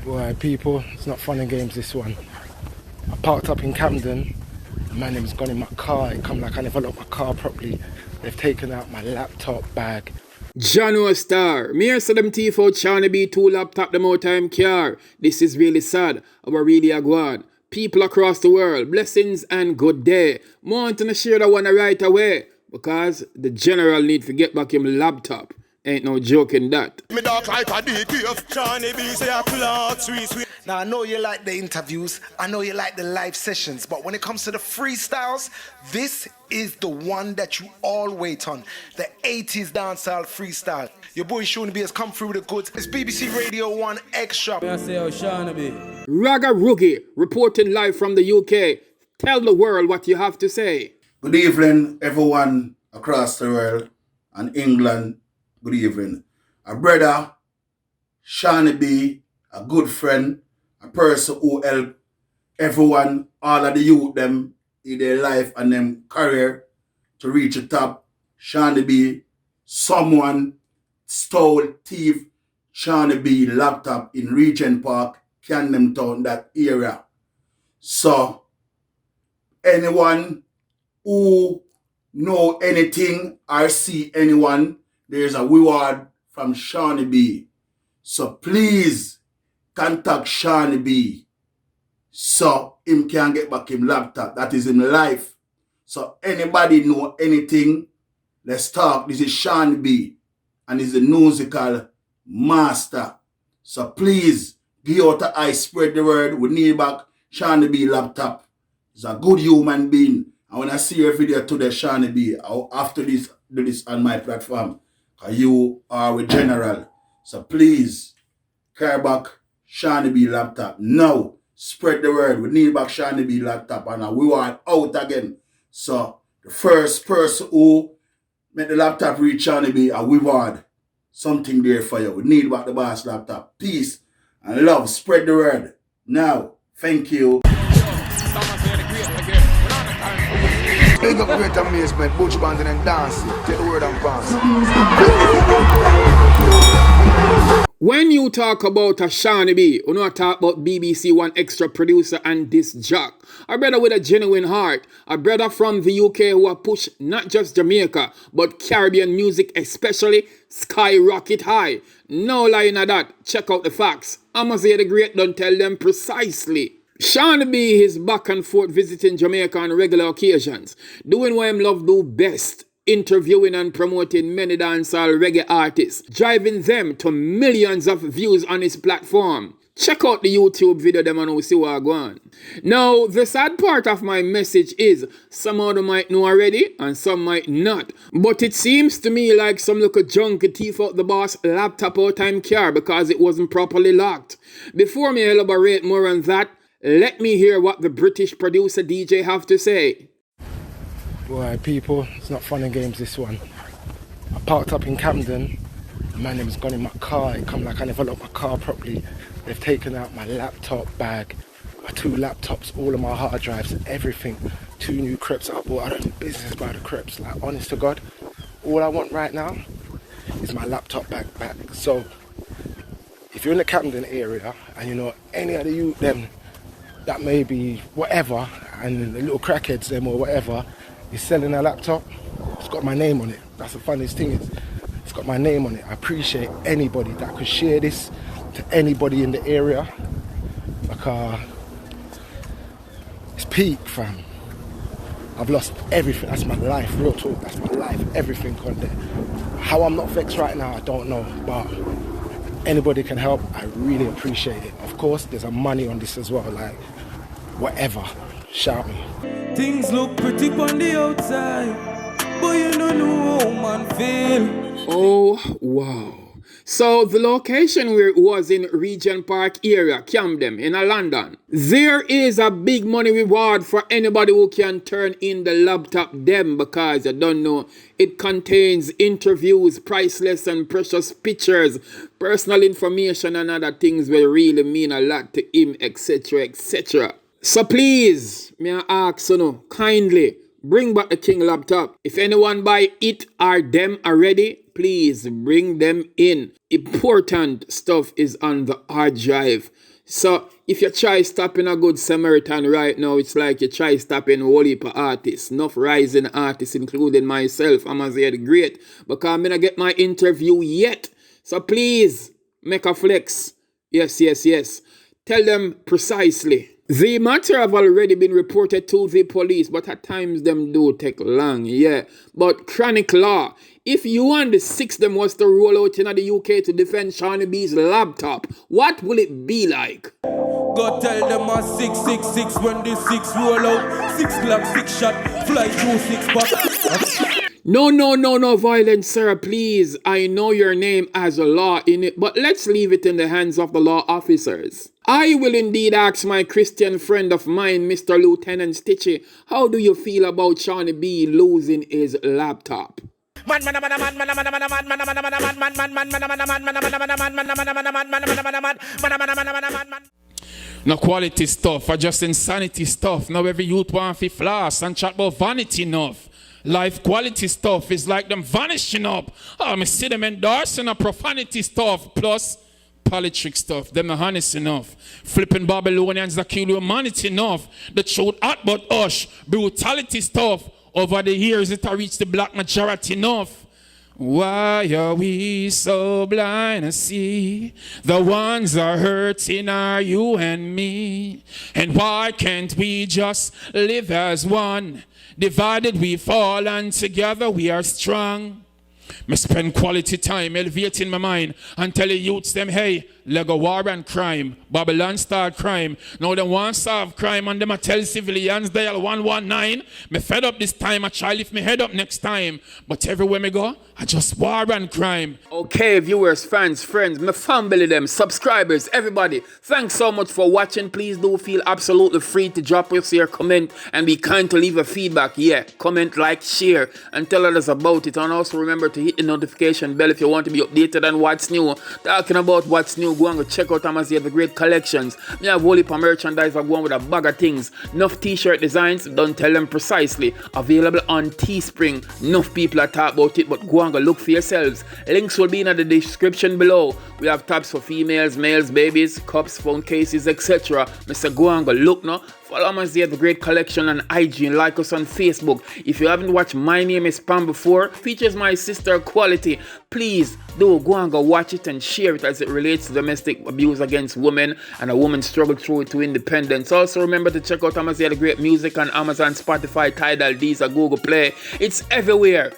Boy, people, it's not fun and games, this one. I parked up in Camden. The man has gone in my car. It come like I never locked my car properly. They've taken out my laptop bag. Jano Star, me hear them thief out Seani B 2 laptop them out time car. This is really sad. Our really a go. People across the world, blessings and good day. More to share that one right away because the general need to get back him laptop. Ain't no joking that. Me dark like a DPF. Seani B say a clock sweet. Now, I know you like the interviews, I know you like the live sessions, but when it comes to the freestyles, this is the one that you all wait on. The 80s dancehall freestyle. Your boy Seani B has come through with the goods. It's BBC Radio 1 Extra. I say, Seani B. Raga Roogie, reporting live from the UK. Tell the world what you have to say. Good evening, everyone across the world and England. Good evening. A brother, Seani B, a good friend, a person who help everyone, all of the youth them in their life and them career to reach the top. Seani B, someone stole, thief Seani B laptop in Regent Park, Camden Town, that area. So anyone who know anything or see anyone, there's a reward from Seani B. So please contact Seani B so him can get back him laptop. That is in life. So anybody know anything, let's talk. This is Seani B and he's a musical master. So please give out the eye, spread the word. We need back Seani B laptop. He's a good human being. And when I see your video today, Seani B, I'll after this do this on my platform. Because you are a general. So please carry back Seani B laptop. Now, spread the word. We need back Seani B laptop and we want out again. So the first person who made the laptop reach Seani B, we want something there for you. We need back the boss laptop. Peace and love. Spread the word. Now, thank you. Big up Great Amazement, Butch Band and dancing. Take the word and pass. When you talk about a Seani B, you know talk about BBC One Extra producer and this jock. A brother with a genuine heart. A brother from the UK who have pushed not just Jamaica, but Caribbean music especially skyrocket high. No lying at that. Check out the facts. Amaziyah The Great don't tell them precisely. Seani B is back and forth visiting Jamaica on regular occasions, doing what him love do best, interviewing and promoting many dancehall reggae artists, driving them to millions of views on his platform. Check out the YouTube video them and see what I go on. Now, the sad part of my message is some of them might know already and some might not. But it seems to me like some little junky thief out the boss laptop out time car because it wasn't properly locked. Before me elaborate more on that, let me hear what the British producer DJ have to say. Boy, people, it's not fun and games, this one. I parked up in Camden. The man has gone in my car. It come like I never locked my car properly. They've taken out my laptop bag, my 2 laptops, all of my hard drives, everything. 2 new crips I bought. I don't do business by the crips. Like, honest to God, all I want right now is my laptop bag back. So, if you're in the Camden area and you know any of the youth them that may be whatever, and the little crackheads them or whatever, is selling a laptop, it's got my name on it. That's the funniest thing, is it's got my name on it. I appreciate anybody that could share this to anybody in the area, because it's peak, fam. I've lost everything. That's my life, real talk. That's my life, everything on there. How I'm not vexed right now, I don't know, but anybody can help. I really appreciate it. Of course, there's a money on this as well, like whatever, shout me. Things look pretty on the outside, but you don't know how man feel. Oh, wow. So the location where it was in Regent Park area, Camden, in London. There is a big money reward for anybody who can turn in the laptop them, because you don't know, it contains interviews, priceless and precious pictures, personal information and other things will really mean a lot to him, etc, etc. So please, may I ask kindly, bring back the King laptop. If anyone buy it or them already, please bring them in. Important stuff is on the hard drive. So if you try stopping a good Samaritan right now, it's like you try stopping a whole heap of artists, enough rising artists, including myself, Amaziyah The Great, because I'm gonna get my interview yet. So please make a flex. Yes. Tell them precisely. The matter have already been reported to the police, but at times them do take long, yeah. But chronic law, if you and the six them was to roll out in the UK to defend Seani B's laptop, what will it be like? Go tell them a 666 when the 6 roll out. 6 clap, 6 shot, fly through 6 pack. No violence, sir, please. I know your name has a law in it, but let's leave it in the hands of the law officers. I will indeed ask my Christian friend of mine, Mr. Lieutenant Stitchy, how do you feel about Seani B losing his laptop? No quality stuff, or just insanity stuff. Now every youth want to floss and chat about vanity enough. Life quality stuff is like them vanishing up. Oh, me see them endorsing a profanity stuff plus politics stuff. Them not honest enough. Flipping Babylonians that kill humanity enough. The truth hot but hush. Brutality stuff. Over the years it has reached the black majority enough. Why are we so blind to see the ones that are hurting are you and me? And why can't we just live as one? Divided we fall and together we are strong. Me spend quality time elevating my mind and tell the youths them, hey, Lego war and crime. Babylon start crime. Now they want solve crime and them a tell civilians dial 119. Me fed up this time, I try lift me head up next time. But everywhere me go, I just war and crime. Okay, viewers, fans, friends, my family, them, subscribers, everybody, thanks so much for watching. Please do feel absolutely free to drop us your comment and be kind to leave a feedback. Yeah, comment, like, share, and tell others about it. And also remember to hit the notification bell if you want to be updated on what's new. Talking about what's new, go and go check out Amaziyah The Great collections. Me have whole heap of merchandise for going with a bag of things. Enough t-shirt designs, don't tell them precisely. Available on Teespring. Enough people are talk about it, but go and go look for yourselves. Links will be in the description below. We have tabs for females, males, babies, cups, phone cases, etc. Mr. Go and go look now. Follow Amaziyah The Great collection on IG and like us on Facebook. If you haven't watched My Name is Pam before, features my sister Quality. Please do go and go watch it and share it as it relates to domestic abuse against women and a woman's struggle through it to independence. Also remember to check out Amaziyah The Great music on Amazon, Spotify, Tidal, Deezer, Google Play. It's everywhere.